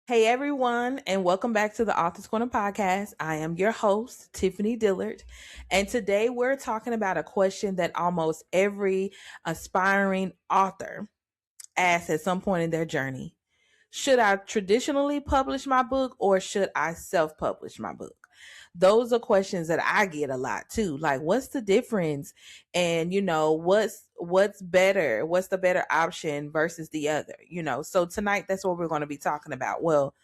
Hey everyone, and welcome back to the Author's Corner podcast. I am your host, Tiffany Dillard, and today we're talking about a question that almost every aspiring author asks at some point in their journey. Should I traditionally publish my book or should I self publish my book? Those are questions that I get a lot too. Like, what's the difference? And what's better? What's the better option versus the other? So tonight that's what we're going to be talking about. Well,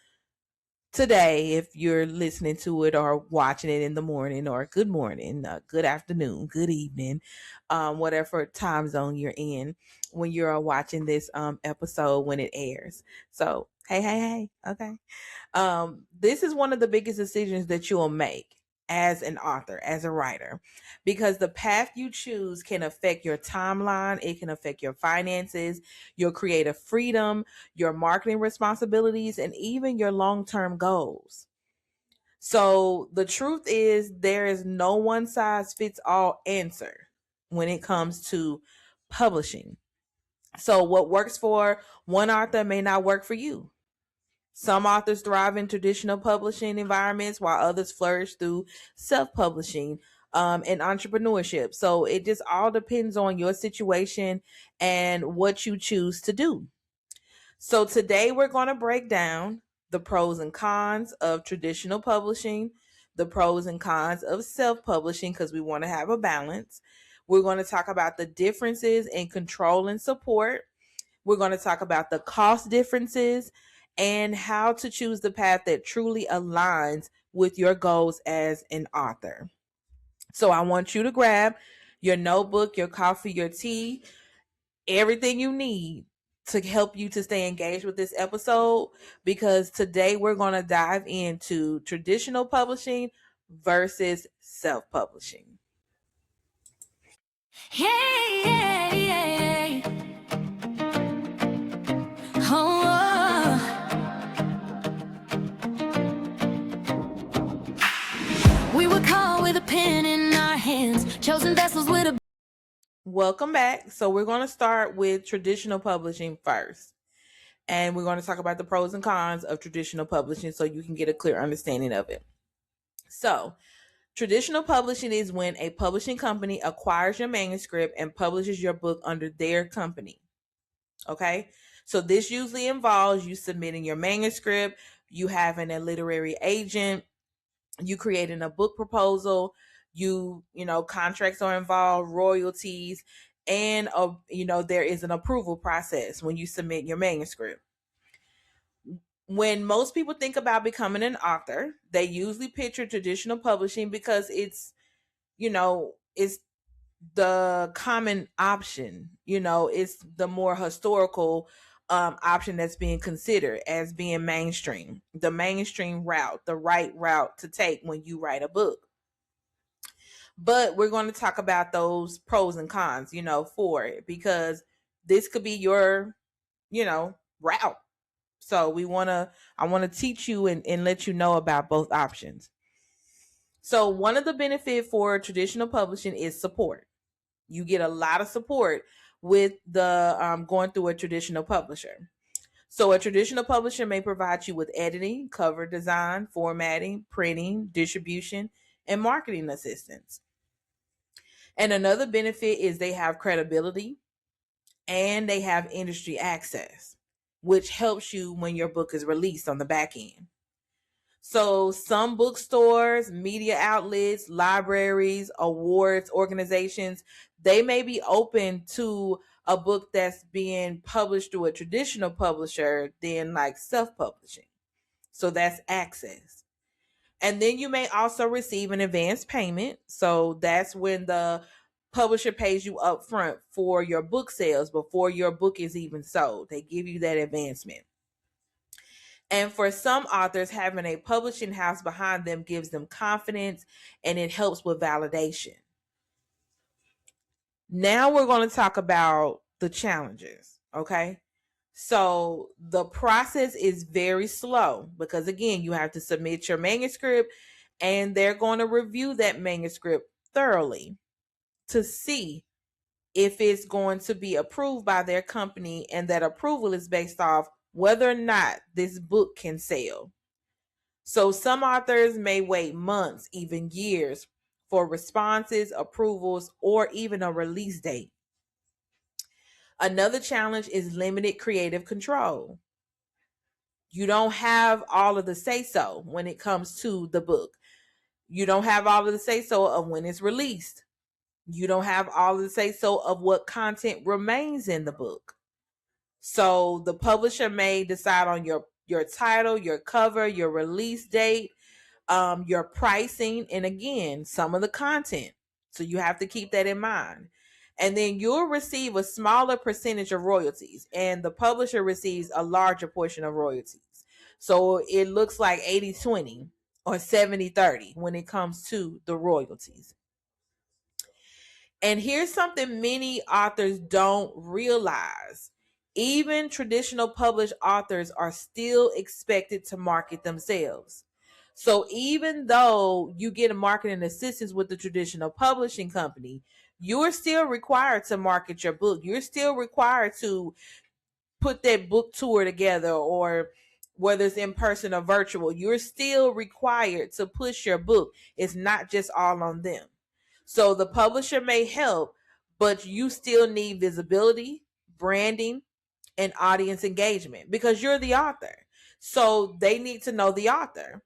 today, if you're listening to it or watching it in the morning or good morning, good afternoon, good evening, whatever time zone you're in when you're watching this episode when it airs. So, hey, okay. This is one of the biggest decisions that you'll make as an author, as a writer, because the path you choose can affect your timeline, it can affect your finances, your creative freedom, your marketing responsibilities, and even your long term goals. So, the truth is, there is no one size fits all answer when it comes to publishing. So, what works for one author may not work for you. Some authors thrive in traditional publishing environments while others flourish through self publishing and entrepreneurship. So it just all depends on your situation and what you choose to do. So today we're going to break down the pros and cons of traditional publishing, the pros and cons of self publishing, because we want to have a balance. We're going to talk about the differences in control and support. We're going to talk about the cost differences and how to choose the path that truly aligns with your goals as an author. So I want you to grab your notebook, your coffee, your tea, everything you need to help you to stay engaged with this episode, because today we're going to dive into traditional publishing versus self-publishing. Hey, hey, hey, hey. Oh, we were caught with a pen in our hands, chosen vessels with a. Welcome back. So we're going to start with traditional publishing first. And we're going to talk about the pros and cons of traditional publishing so you can get a clear understanding of it. So, traditional publishing is when a publishing company acquires your manuscript and publishes your book under their company. Okay? So, this usually involves you submitting your manuscript, you having a literary agent, you creating a book proposal, contracts are involved, royalties, and there is an approval process when you submit your manuscript. When most people think about becoming an author, they usually picture traditional publishing because it's the common option. It's the more historical option that's being considered as being mainstream, the mainstream route, the right route to take when you write a book. But we're going to talk about those pros and cons, for it, because this could be your, route. So I want to teach you and let you know about both options. So one of the benefit for traditional publishing is support. You get a lot of support with the going through a traditional publisher. So a traditional publisher may provide you with editing, cover design, formatting, printing, distribution, and marketing assistance. And another benefit is they have credibility and they have industry access, which helps you when your book is released on the back end. So some bookstores, media outlets, libraries, awards, organizations, they may be open to a book that's being published through a traditional publisher than like self-publishing. So that's access. And then you may also receive an advance payment. So that's when the publisher pays you up front for your book sales before your book is even sold. They give you that advancement. And for some authors, having a publishing house behind them gives them confidence and it helps with validation. Now we're going to talk about the challenges, okay? So the process is very slow because, again, you have to submit your manuscript and they're going to review that manuscript thoroughly to see if it's going to be approved by their company, and that approval is based off whether or not this book can sell. So some authors may wait months, even years, for responses, approvals, or even a release date. Another challenge is limited creative control. You don't have all of the say so when it comes to the book. You don't have all of the say so of when it's released. You don't have all of the say so of what content remains in the book. So the publisher may decide on your title, your cover, your release date, your pricing, and again, some of the content. So you have to keep that in mind. And then you'll receive a smaller percentage of royalties, and the publisher receives a larger portion of royalties. So it looks like 80-20 or 70-30 when it comes to the royalties. And here's something many authors don't realize. Even traditional published authors are still expected to market themselves. So even though you get a marketing assistance with the traditional publishing company, you're still required to market your book. You're still required to put that book tour together, or whether it's in person or virtual, you're still required to push your book. It's not just all on them. So the publisher may help, but you still need visibility, branding, and audience engagement because you're the author. So they need to know the author.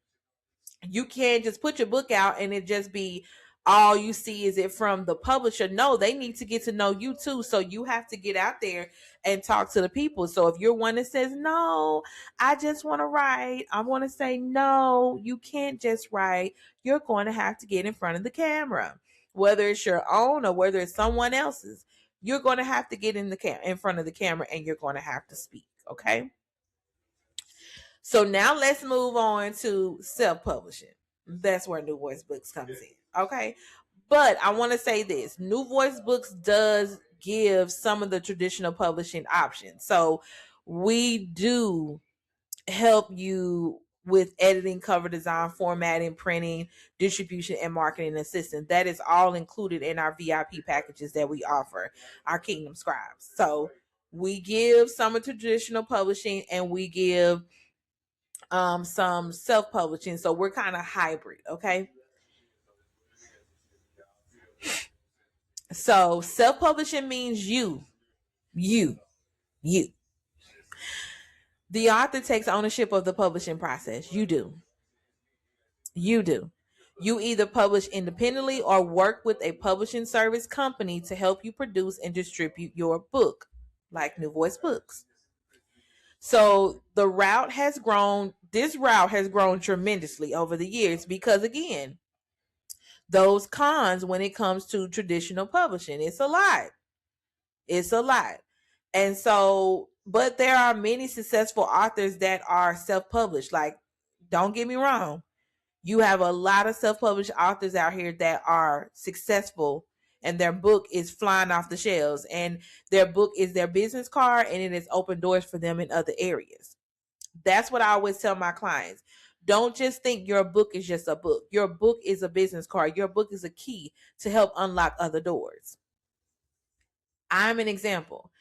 You can't just put your book out and it just be all you see is it from the publisher. No, they need to get to know you too. So you have to get out there and talk to the people. So if you're one that says, no, I just want to write, I want to say, no, you can't just write. You're going to have to get in front of the camera, whether it's your own or whether it's someone else's. You're going to have to get in front of the camera and you're going to have to speak. Okay. So now let's move on to self-publishing. That's where New Voice Books comes in. Okay. But I want to say this. New Voice Books does give some of the traditional publishing options. So we do help you with editing, cover design, formatting, printing, distribution, and marketing assistance. That is all included in our VIP packages that we offer, our Kingdom Scribes. So we give some of traditional publishing and we give some self-publishing. So we're kind of hybrid, okay? So self-publishing means you. The author takes ownership of the publishing process. You do. You either publish independently or work with a publishing service company to help you produce and distribute your book, like New Voice Books. So this route has grown tremendously over the years because, again, those cons when it comes to traditional publishing, it's a lot. And so, but there are many successful authors that are self-published. Like, don't get me wrong, you have a lot of self-published authors out here that are successful and their book is flying off the shelves and their book is their business card and it has opened doors for them in other areas. That's what I always tell my clients. Don't just think your book is just a book. Your book is a business card. Your book is a key to help unlock other doors. I'm an example.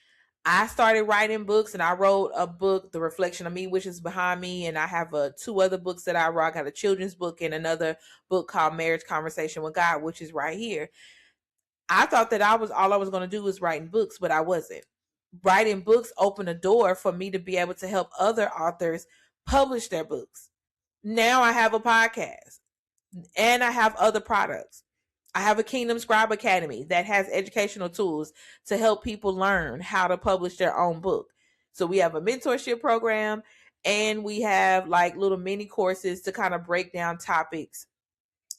I started writing books and I wrote a book, The Reflection of Me, which is behind me. And I have two other books that I wrote. I got a children's book and another book called Marriage Conversation with God, which is right here. I thought that all I was going to do was writing books, but I wasn't. Writing books opened a door for me to be able to help other authors publish their books. Now I have a podcast and I have other products. I have a Kingdom Scribe Academy that has educational tools to help people learn how to publish their own book. So we have a mentorship program and we have like little mini courses to kind of break down topics.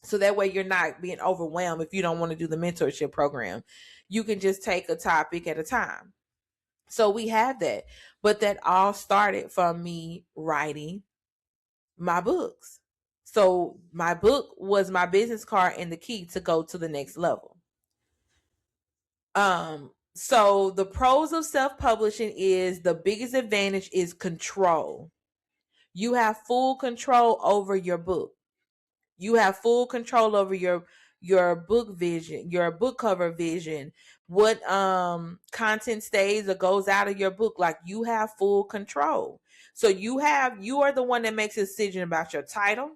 So that way you're not being overwhelmed if you don't want to do the mentorship program. You can just take a topic at a time. So we have that. But that all started from me writing my books. So my book was my business card and the key to go to the next level. So the pros of self-publishing is the biggest advantage is control. You have full control over your book. You have full control over your book vision, your book cover vision, what content stays or goes out of your book. Like, you have full control. So you are the one that makes a decision about your title,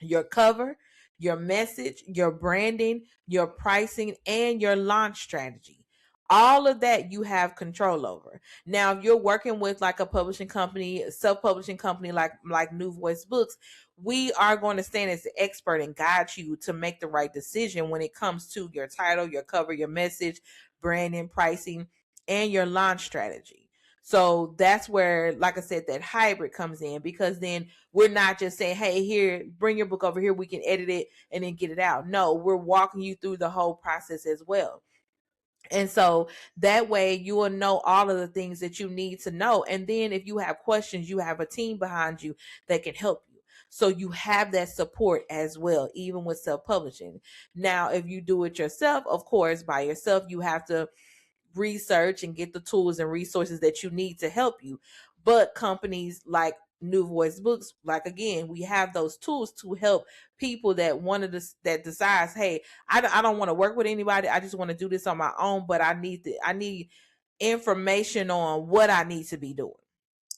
your cover, your message, your branding, your pricing, and your launch strategy. All of that you have control over. Now, if you're working with like a publishing company, self-publishing company like New Voice Books, we are going to stand as the expert and guide you to make the right decision when it comes to your title, your cover, your message, branding, pricing, and your launch strategy. So that's where, like I said, that hybrid comes in, because then we're not just saying, hey, here, bring your book over here, we can edit it and then get it out. No, we're walking you through the whole process as well. And so that way you will know all of the things that you need to know. And then if you have questions, you have a team behind you that can help you. So you have that support as well, even with self-publishing. Now, if you do it yourself, of course, by yourself, you have to research and get the tools and resources that you need to help you. But companies like New Voice Books, like, again, we have those tools to help people that that decides, hey, I don't want to work with anybody. I just want to do this on my own, but I need information on what I need to be doing.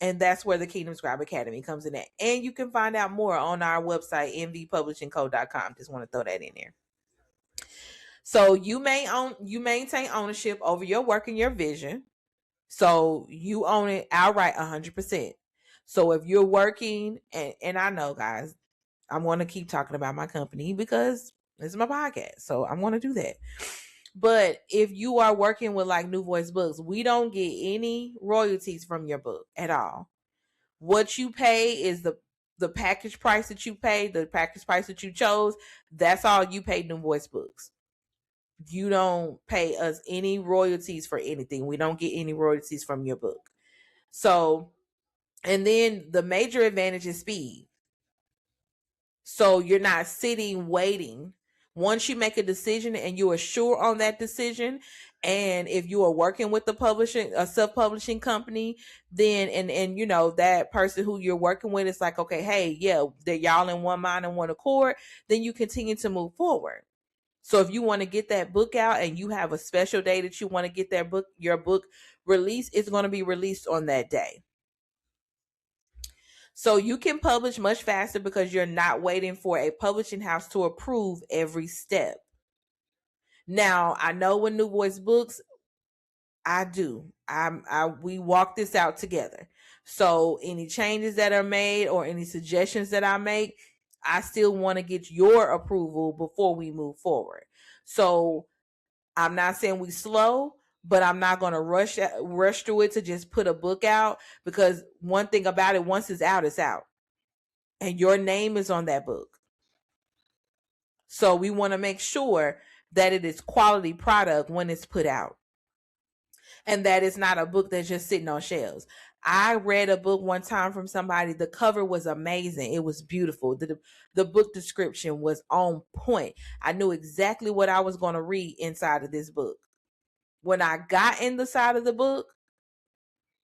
And that's where the Kingdom Scribe Academy comes in at. And you can find out more on our website, nvpublishingco.com. Just want to throw that in there. So you maintain ownership over your work and your vision. So you own it outright 100%. So if you're working, and I know, guys, I want to keep talking about my company because this is my podcast. So I want to do that. But if you are working with like New Voice Books, we don't get any royalties from your book at all. What you pay is the package price that you pay, the package price that you chose. That's all you pay New Voice Books. You don't pay us any royalties for anything. We don't get any royalties from your book. So, and then the major advantage is speed. So you're not sitting waiting. Once you make a decision and you are sure on that decision, and if you are working with a self-publishing company, then and you know that person who you're working with is like, okay, hey, yeah, they're y'all in one mind and one accord, then you continue to move forward. So if you want to get that book out and you have a special day that you want to get your book released, it's going to be released on that day. So you can publish much faster because you're not waiting for a publishing house to approve every step. Now, I know with New Voice Books, I do. We walk this out together. So any changes that are made or any suggestions that I make, I still want to get your approval before we move forward. So I'm not saying we slow, but I'm not going to rush through it to just put a book out, because one thing about it, once it's out, it's out. And your name is on that book. So we want to make sure that it is quality product when it's put out. And that it's not a book that's just sitting on shelves. I read a book one time from somebody. The cover was amazing. It was beautiful. The book description was on point. I knew exactly what I was going to read inside of this book. When I got in the side of the book,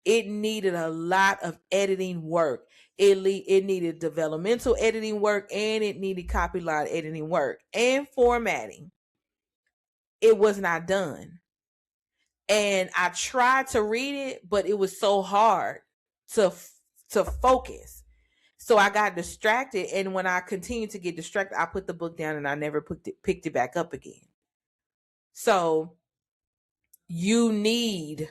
it needed a lot of editing work. It needed developmental editing work, and it needed copyright editing work and formatting. It was not done. And I tried to read it, but it was so hard to focus. So I got distracted, and when I continued to get distracted, I put the book down and I never picked it back up again. So you need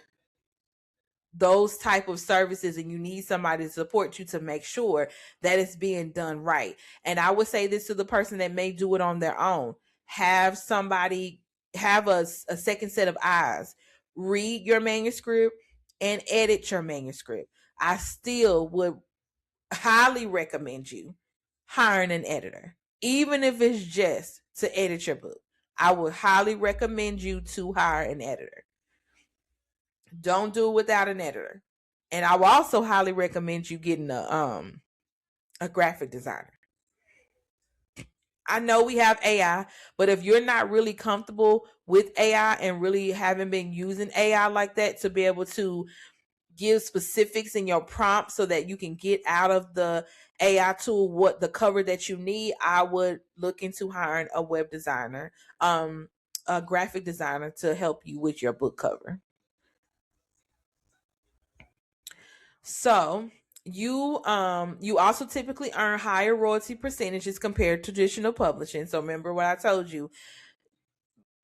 those type of services, and you need somebody to support you to make sure that it's being done right. And I would say this to the person that may do it on their own: have a second set of eyes, read your manuscript and edit your manuscript. I still would highly recommend you hiring an editor, even if it's just to edit your book. I would highly recommend you to hire an editor. Don't do it without an editor. And I will also highly recommend you getting a graphic designer. I know we have AI, but if you're not really comfortable with AI and really haven't been using AI like that to be able to give specifics in your prompt so that you can get out of the AI tool what the cover that you need, I would look into hiring a web designer, a graphic designer to help you with your book cover. So You also typically earn higher royalty percentages compared to traditional publishing. So remember what I told you.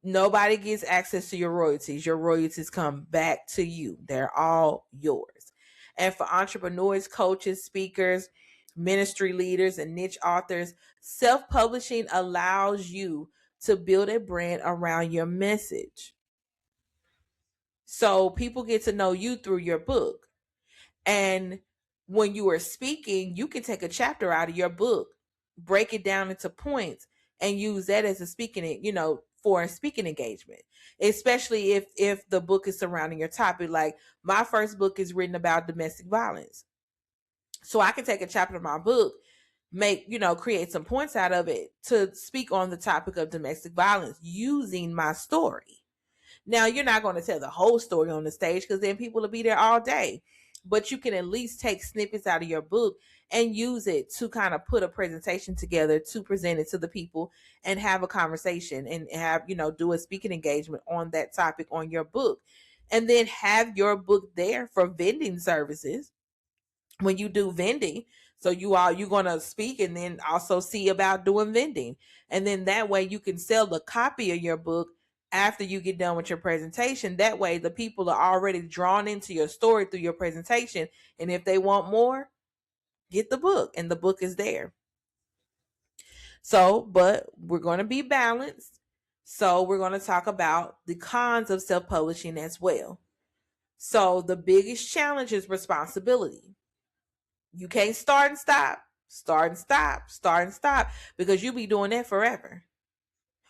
Nobody gets access to your royalties. Your royalties come back to you. They're all yours. And for entrepreneurs, coaches, speakers, ministry leaders, and niche authors, self-publishing allows you to build a brand around your message. So people get to know you through your book. And when you are speaking, you can take a chapter out of your book, break it down into points, and use that as a speaking, for a speaking engagement. Especially if the book is surrounding your topic. Like my first book is written about domestic violence. So I can take a chapter of my book, create some points out of it to speak on the topic of domestic violence using my story. Now, you're not going to tell the whole story on the stage because then people will be there all day. But you can at least take snippets out of your book and use it to kind of put a presentation together to present it to the people and have a conversation and have, do a speaking engagement on that topic on your book. And then have your book there for vending services when you do vending. So you're going to speak and then also see about doing vending. And then that way you can sell the copy of your book after you get done with your presentation. That way the people are already drawn into your story through your presentation. And if they want more, get the book, and the book is there. So, but we're going to be balanced. So we're going to talk about the cons of self-publishing as well. So the biggest challenge is responsibility. You can't start and stop, because you'll be doing that forever.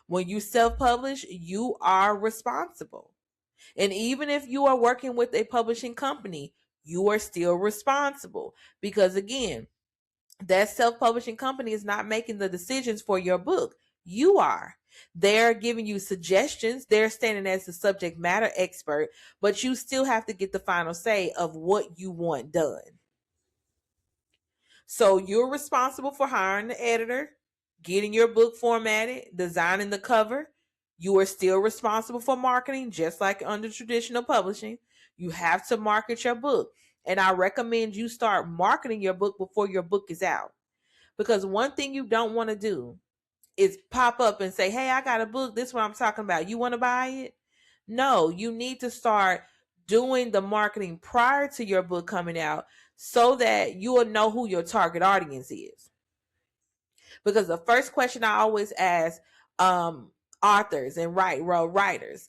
When you self-publish, you are responsible. And even if you are working with a publishing company, you are still responsible. Because again, that self-publishing company is not making the decisions for your book. You are. They're giving you suggestions. They're standing as the subject matter expert, but you still have to get the final say of what you want done. So you're responsible for hiring the editor, getting your book formatted, designing the cover. You are still responsible for marketing, just like under traditional publishing. You have to market your book. And I recommend you start marketing your book before your book is out. Because one thing you don't want to do is pop up and say, hey, I got a book. This is what I'm talking about. You want to buy it? No, you need to start doing the marketing prior to your book coming out so that you will know who your target audience is. Because the first question I always ask authors and writers,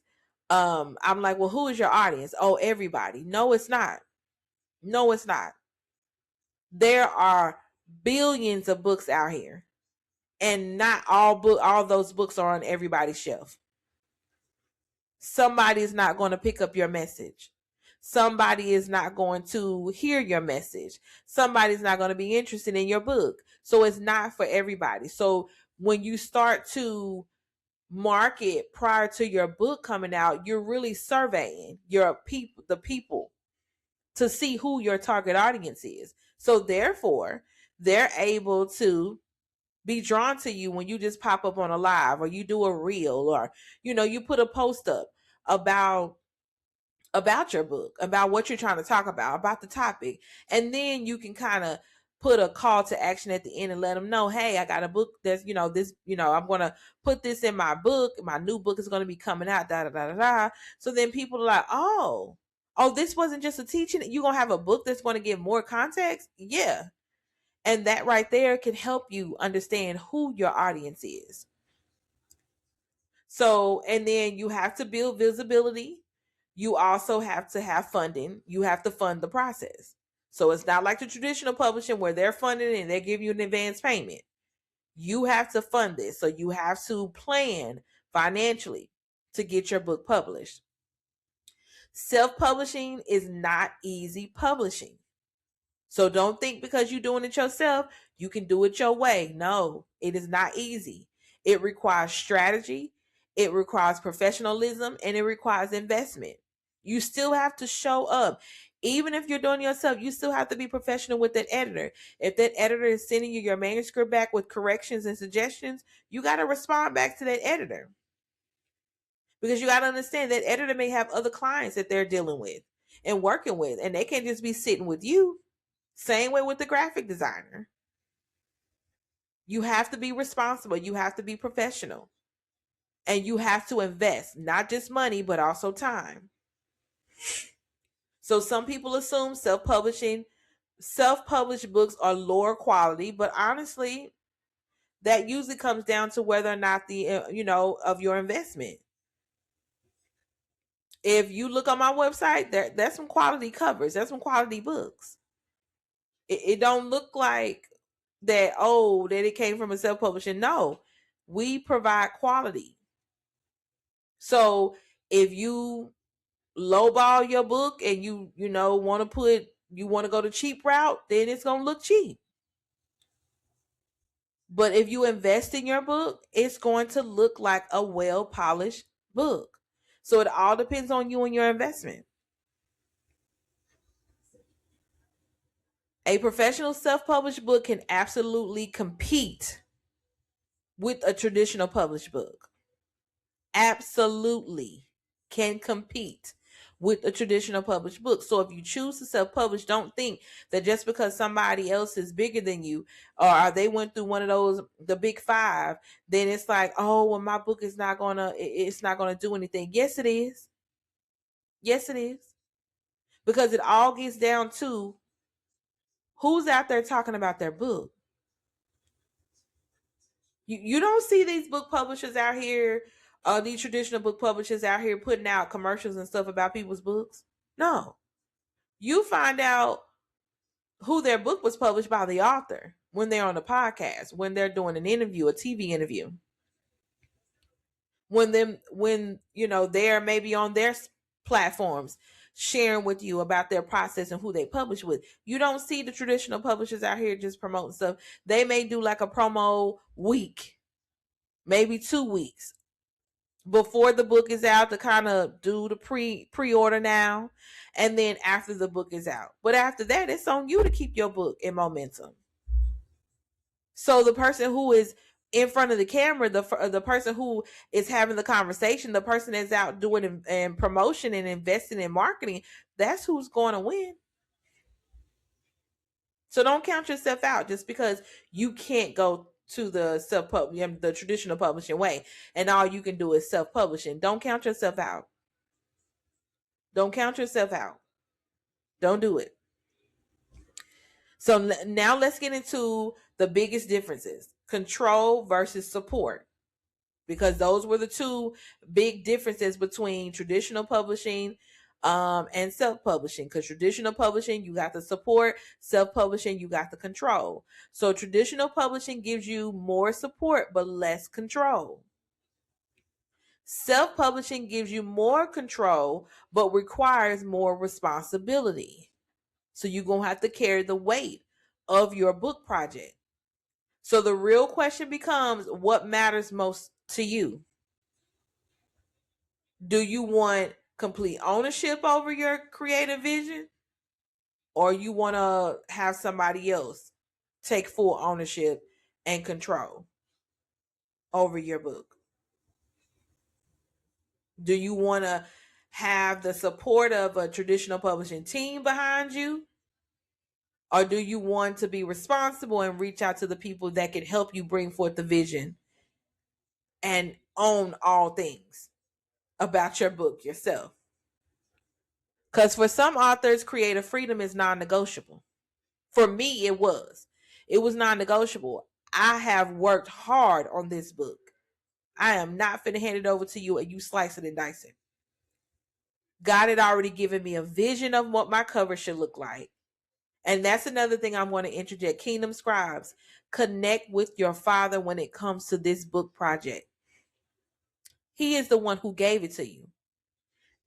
I'm like, well, who is your audience? Oh, everybody. No, it's not. No, it's not. There are billions of books out here, and not all those books are on everybody's shelf. Somebody is not going to pick up your message. Somebody is not going to hear your message. Somebody's not going to be interested in your book. So it's not for everybody. So when you start to market prior to your book coming out, you're really surveying the people to see who your target audience is. So therefore, they're able to be drawn to you when you just pop up on a live, or you do a reel, or you put a post up about your book, about what you're trying to talk about the topic. And then you can kind of put a call to action at the end and let them know, hey, I got a book that's this, I'm going to put this in my book. My new book is going to be coming out, da da da da da. So then people are like, oh, this wasn't just a teaching. You're going to have a book that's going to give more context. Yeah. And that right there can help you understand who your audience is. So, and then you have to build visibility. You also have to have funding. You have to fund the process. So it's not like the traditional publishing where they're funding and they give you an advance payment. You have to fund this. So you have to plan financially to get your book published. Self-publishing is not easy publishing. So don't think because you're doing it yourself, you can do it your way. No, it is not easy. It requires strategy, it requires professionalism, and it requires investment. You still have to show up. Even if you're doing it yourself, you still have to be professional with that editor. If that editor is sending you your manuscript back with corrections and suggestions, you got to respond back to that editor. Because you got to understand that editor may have other clients that they're dealing with and working with, and they can't just be sitting with you. Same way with the graphic designer. You have to be responsible. You have to be professional. And you have to invest not just money, but also time. So some people assume self-published books are lower quality, but honestly, that usually comes down to whether or not the of your investment. If you look on my website, that's some quality covers. That's some quality books. It don't look like that. Oh, that it came from a self-publishing. No, we provide quality. So if you lowball your book and you want to go the cheap route, then it's gonna look cheap. But if you invest in your book, it's going to look like a well-polished book. So it all depends on you and your investment. A professional self-published book can absolutely compete with a traditional published book. Absolutely can compete with a traditional published book. So if you choose to self-publish, don't think that just because somebody else is bigger than you or they went through one of those, the big five, then it's like, oh, well, my book is not gonna do anything. Yes, it is. Yes, it is. Because it all gets down to who's out there talking about their book. You don't see these book publishers out here, these traditional book publishers out here putting out commercials and stuff about people's books. No. You find out who their book was published by the author when they're on the podcast, when they're doing an interview, a TV interview. When they're maybe on their platforms sharing with you about their process and who they publish with. You don't see the traditional publishers out here just promoting stuff. They may do like a promo week, maybe 2 weeks before the book is out to kind of do the pre-order now, and then after the book is out. But after that, it's on you to keep your book in momentum. So the person who is in front of the camera, the person who is having the conversation, the person that's out doing and promotion and investing in marketing, that's who's going to win. So don't count yourself out just because you can't go to the traditional publishing way and all you can do is self-publishing. Don't count yourself out. Don't count yourself out. Don't do it. So now let's get into the biggest differences: control versus support. Because those were the two big differences between traditional publishing and self-publishing. Because traditional publishing, you got the support. Self-publishing, you got the control. So traditional publishing gives you more support but less control. Self-publishing gives you more control but requires more responsibility. So you're going to have to carry the weight of your book project. So the real question becomes, what matters most to you? Do you want complete ownership over your creative vision? Or you want to have somebody else take full ownership and control over your book? Do you want to have the support of a traditional publishing team behind you? Or do you want to be responsible and reach out to the people that can help you bring forth the vision and own all things about your book yourself? Because for some authors, creative freedom is non-negotiable. For me, it was. It was non-negotiable. I have worked hard on this book. I am not finna hand it over to you and you slice it and dice it. God had already given me a vision of what my cover should look like. And that's another thing I want to interject. Kingdom Scribes, connect with your Father when it comes to this book project. He is the one who gave it to you.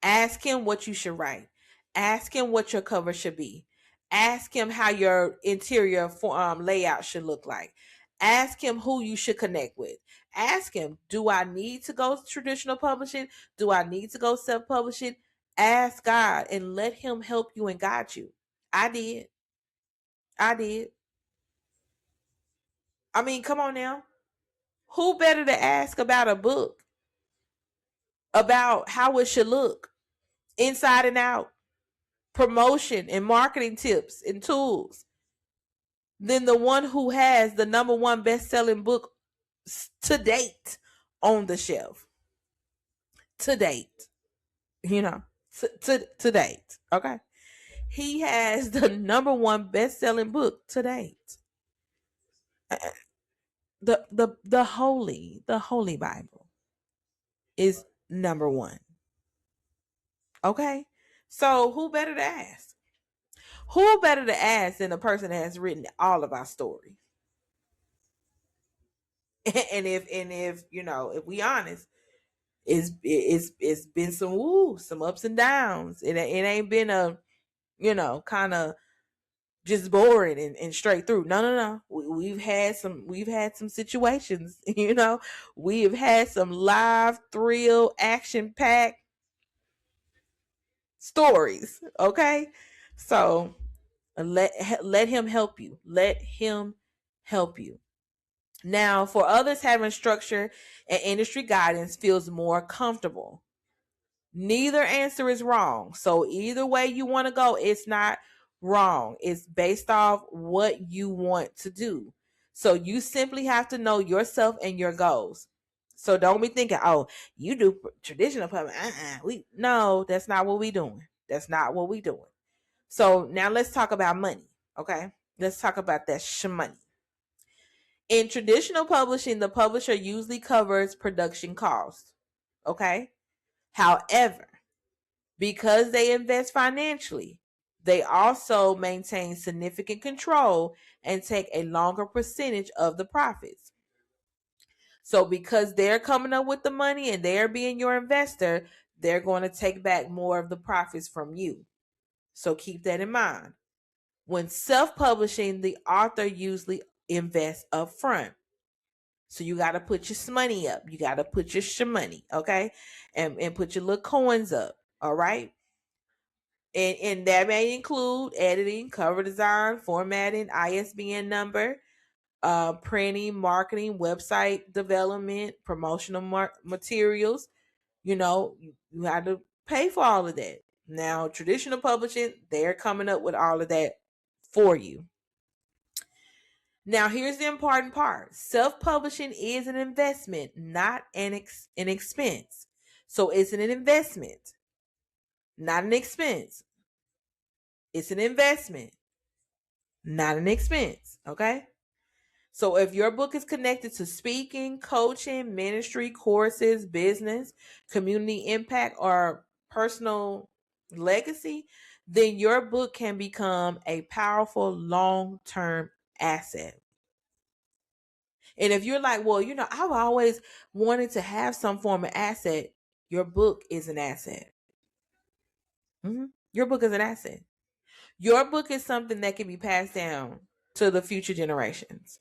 Ask him what you should write. Ask him what your cover should be. Ask him how your interior layout should look like. Ask him who you should connect with. Ask him, do I need to go traditional publishing? Do I need to go self-publishing? Ask God and let him help you and guide you. I did. I mean, come on now. Who better to ask about a book? About how it should look inside and out, promotion and marketing tips and tools. than the one who has the number one best-selling book to date on the shelf. To date, to date. Okay, he has the number one best-selling book to date. The Holy Bible is number one. Okay, so who better to ask? Who better to ask than the person that has written all of our story? And if if we honest, it's been some ups and downs. It ain't been a kind of just boring and straight through. No. We've had some situations. We have had some live, thrill, action packed stories. Okay, so let him help you. Let him help you. Now, for others, having structure and industry guidance feels more comfortable. Neither answer is wrong. So either way you want to go, it's not wrong. It's based off what you want to do. So you simply have to know yourself and your goals. So don't be thinking, oh, you do traditional publishing. No, that's not what we doing. That's not what we doing. So now let's talk about money. Okay, let's talk about that money. In traditional publishing, the publisher usually covers production costs. Okay. However, because they invest financially, they also maintain significant control and take a longer percentage of the profits. So because they're coming up with the money and they're being your investor, they're going to take back more of the profits from you. So keep that in mind. When self-publishing, the author usually invests up front. So you got to put your money up. You got to put your money, okay? And put your little coins up, all right? And that may include editing, cover design, formatting, ISBN number, printing, marketing, website development, promotional materials. You have to pay for all of that. Now, traditional publishing, they're coming up with all of that for you. Now, here's the important part. Self-publishing is an investment, not an expense. So it's an investment, not an expense. It's an investment, not an expense. Okay. So if your book is connected to speaking, coaching, ministry, courses, business, community impact, or personal legacy, then your book can become a powerful long-term asset. And if you're like, well, I've always wanted to have some form of asset, your book is an asset. Your book is an asset. Your book is something that can be passed down to the future generations.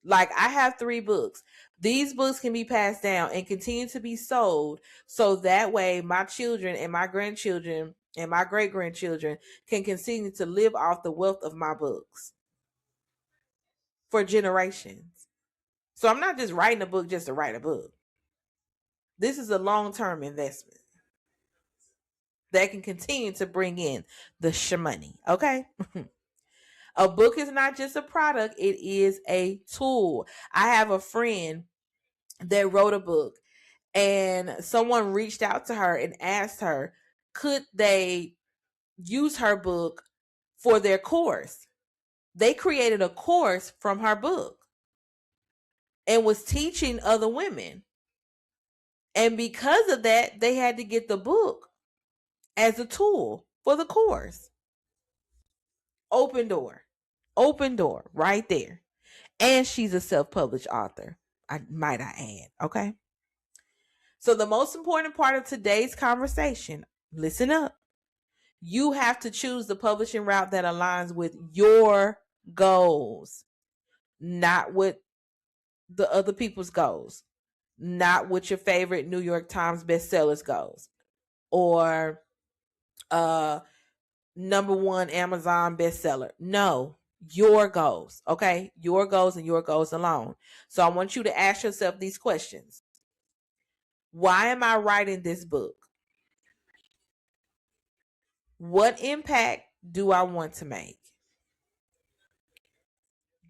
Like I have 3 books. These books can be passed down and continue to be sold. So that way my children and my grandchildren and my great grandchildren can continue to live off the wealth of my books for generations. So I'm not just writing a book just to write a book. This is a long-term investment that can continue to bring in the money. Okay. A book is not just a product, it is a tool. I have a friend that wrote a book and someone reached out to her and asked her, could they use her book for their course? They created a course from her book and was teaching other women. And because of that, they had to get the book as a tool for the course. Open door right there. And she's a self-published author, might I add. Okay. So the most important part of today's conversation, listen up. You have to choose the publishing route that aligns with your goals, not with the other people's goals, not with your favorite New York Times bestsellers goals, or number 1 Amazon bestseller. No, your goals. Okay. Your goals and your goals alone. So I want you to ask yourself these questions. Why am I writing this book? What impact do I want to make?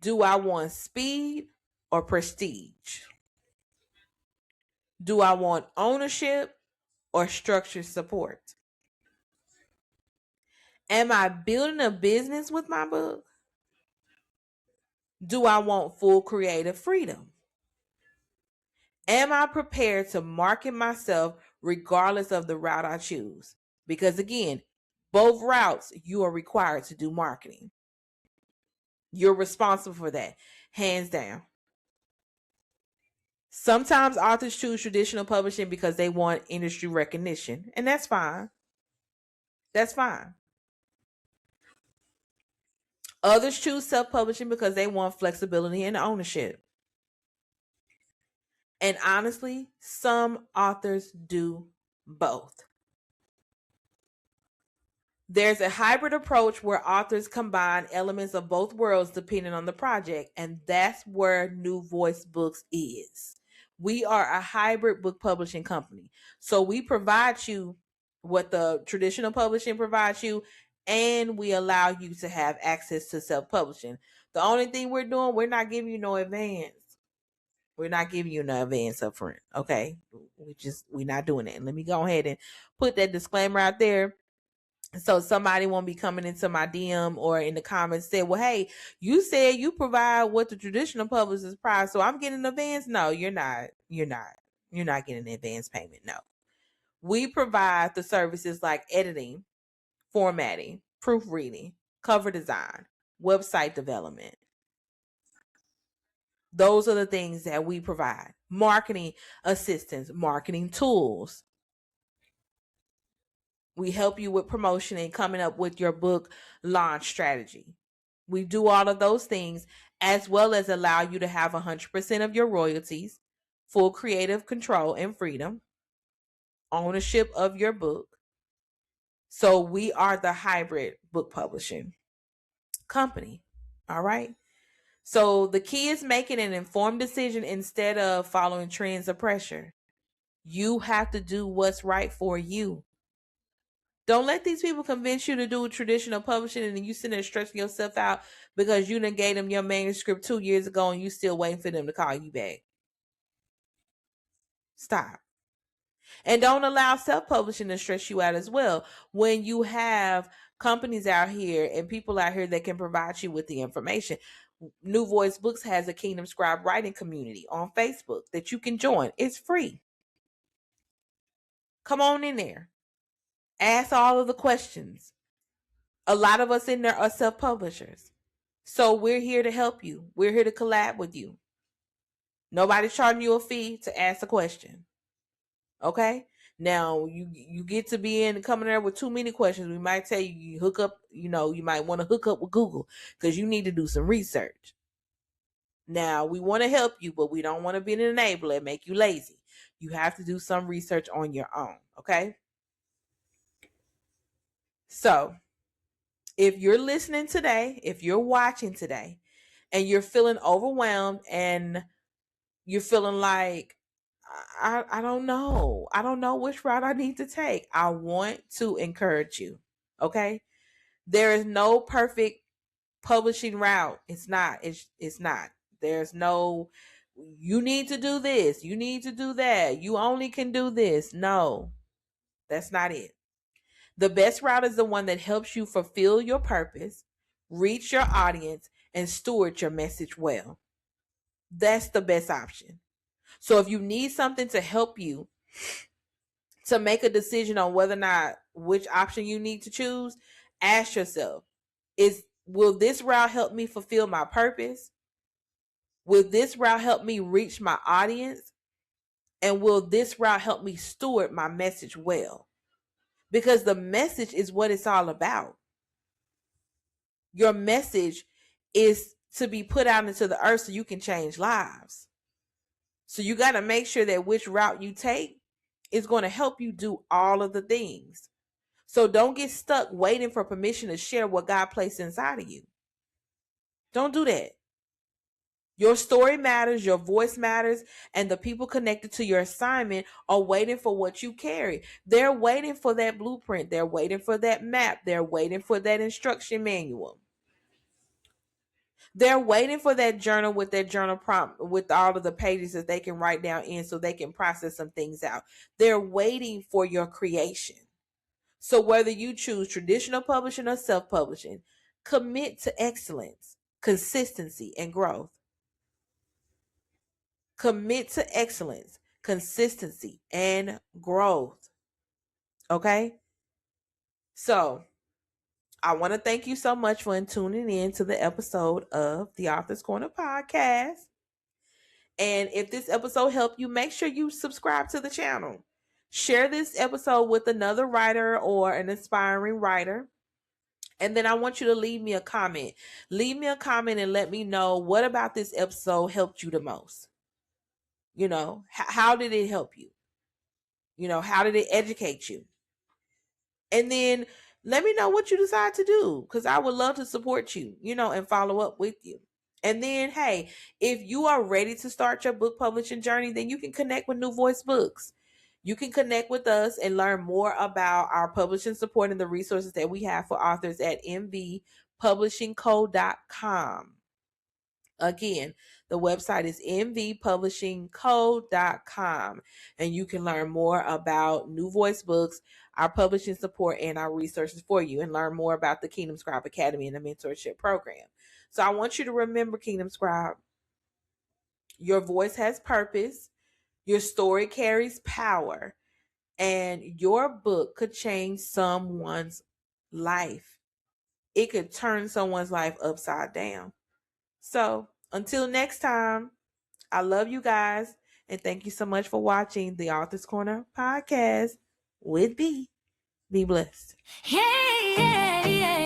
Do I want speed or prestige? Do I want ownership or structured support? Am I building a business with my book? Do I want full creative freedom? Am I prepared to market myself regardless of the route I choose? Because again, both routes you are required to do marketing. You're responsible for that, hands down. Sometimes authors choose traditional publishing because they want industry recognition, and that's fine. That's fine. Others choose self-publishing because they want flexibility and ownership. And honestly, some authors do both. There's a hybrid approach where authors combine elements of both worlds depending on the project, and that's where New Voice Books is. We are a hybrid book publishing company. So we provide you what the traditional publishing provides you, and we allow you to have access to self-publishing. The only thing we're doing, we're not giving you no advance. We're not giving you no advance up front. Okay. We're not doing that. And let me go ahead and put that disclaimer out there. So somebody won't be coming into my DM or in the comments say, well, hey, you said you provide what the traditional publishers price, so I'm getting an advance. No, you're not. You're not getting an advance payment. No. We provide the services like editing, formatting, proofreading, cover design, website development. Those are the things that we provide. Marketing assistance, marketing tools. We help you with promotion and coming up with your book launch strategy. We do all of those things as well as allow you to have 100% of your royalties, full creative control and freedom, ownership of your book. So we are the hybrid book publishing company. All right. So the key is making an informed decision instead of following trends or pressure. You have to do what's right for you. Don't let these people convince you to do traditional publishing and then you sitting there stretching yourself out because you done gave them your manuscript 2 years ago and you still waiting for them to call you back. Stop. And don't allow self-publishing to stress you out as well. When you have companies out here and people out here that can provide you with the information. New Voice Books has a Kingdom Scribe writing community on Facebook that you can join. It's free. Come on in there. Ask all of the questions. A lot of us in there are self-publishers. So we're here to help you. We're here to collab with you. Nobody's charging you a fee to ask a question. Okay? Now you get to be in coming there with too many questions. We might tell you hook up, you might want to hook up with Google because you need to do some research. Now we want to help you, but we don't want to be an enabler and make you lazy. You have to do some research on your own. Okay? So if you're listening today, if you're watching today, and you're feeling overwhelmed and you're feeling like, I don't know. I don't know which route I need to take. I want to encourage you. Okay? There is no perfect publishing route. It's not. It's not. There's no, you need to do this. You need to do that. You only can do this. No, that's not it. The best route is the one that helps you fulfill your purpose, reach your audience, and steward your message well. That's the best option. So if you need something to help you to make a decision on whether or not which option you need to choose, ask yourself, will this route help me fulfill my purpose? Will this route help me reach my audience? And will this route help me steward my message well? Because the message is what it's all about. Your message is to be put out into the earth so you can change lives. So you got to make sure that which route you take is going to help you do all of the things. So don't get stuck waiting for permission to share what God placed inside of you. Don't do that. Your story matters, your voice matters, and the people connected to your assignment are waiting for what you carry. They're waiting for that blueprint. They're waiting for that map. They're waiting for that instruction manual. They're waiting for that journal with that journal prompt with all of the pages that they can write down in so they can process some things out. They're waiting for your creation. So whether you choose traditional publishing or self-publishing, commit to excellence, consistency, and growth. Commit to excellence, consistency, and growth. Okay? So I want to thank you so much for tuning in to the episode of the Author's Corner podcast. And if this episode helped you, make sure you subscribe to the channel. Share this episode with another writer or an aspiring writer. And then I want you to leave me a comment. Leave me a comment and let me know what about this episode helped you the most. You know, how did it help you? You know, how did it educate you? And then let me know what you decide to do, because I would love to support you, you know, and follow up with you. And then, hey, if you are ready to start your book publishing journey, then you can connect with New Voice Books. You can connect with us and learn more about our publishing support and the resources that we have for authors at mvpublishingco.com. Again, the website is mvpublishingco.com, and you can learn more about New Voice Books, our publishing support, and our resources for you, and learn more about the Kingdom Scribe Academy and the mentorship program. So I want you to remember, Kingdom Scribe, your voice has purpose, your story carries power, and your book could change someone's life. It could turn someone's life upside down. So until next time, I love you guys. And thank you so much for watching the Author's Corner podcast with B. Be blessed. Yeah, yeah, yeah.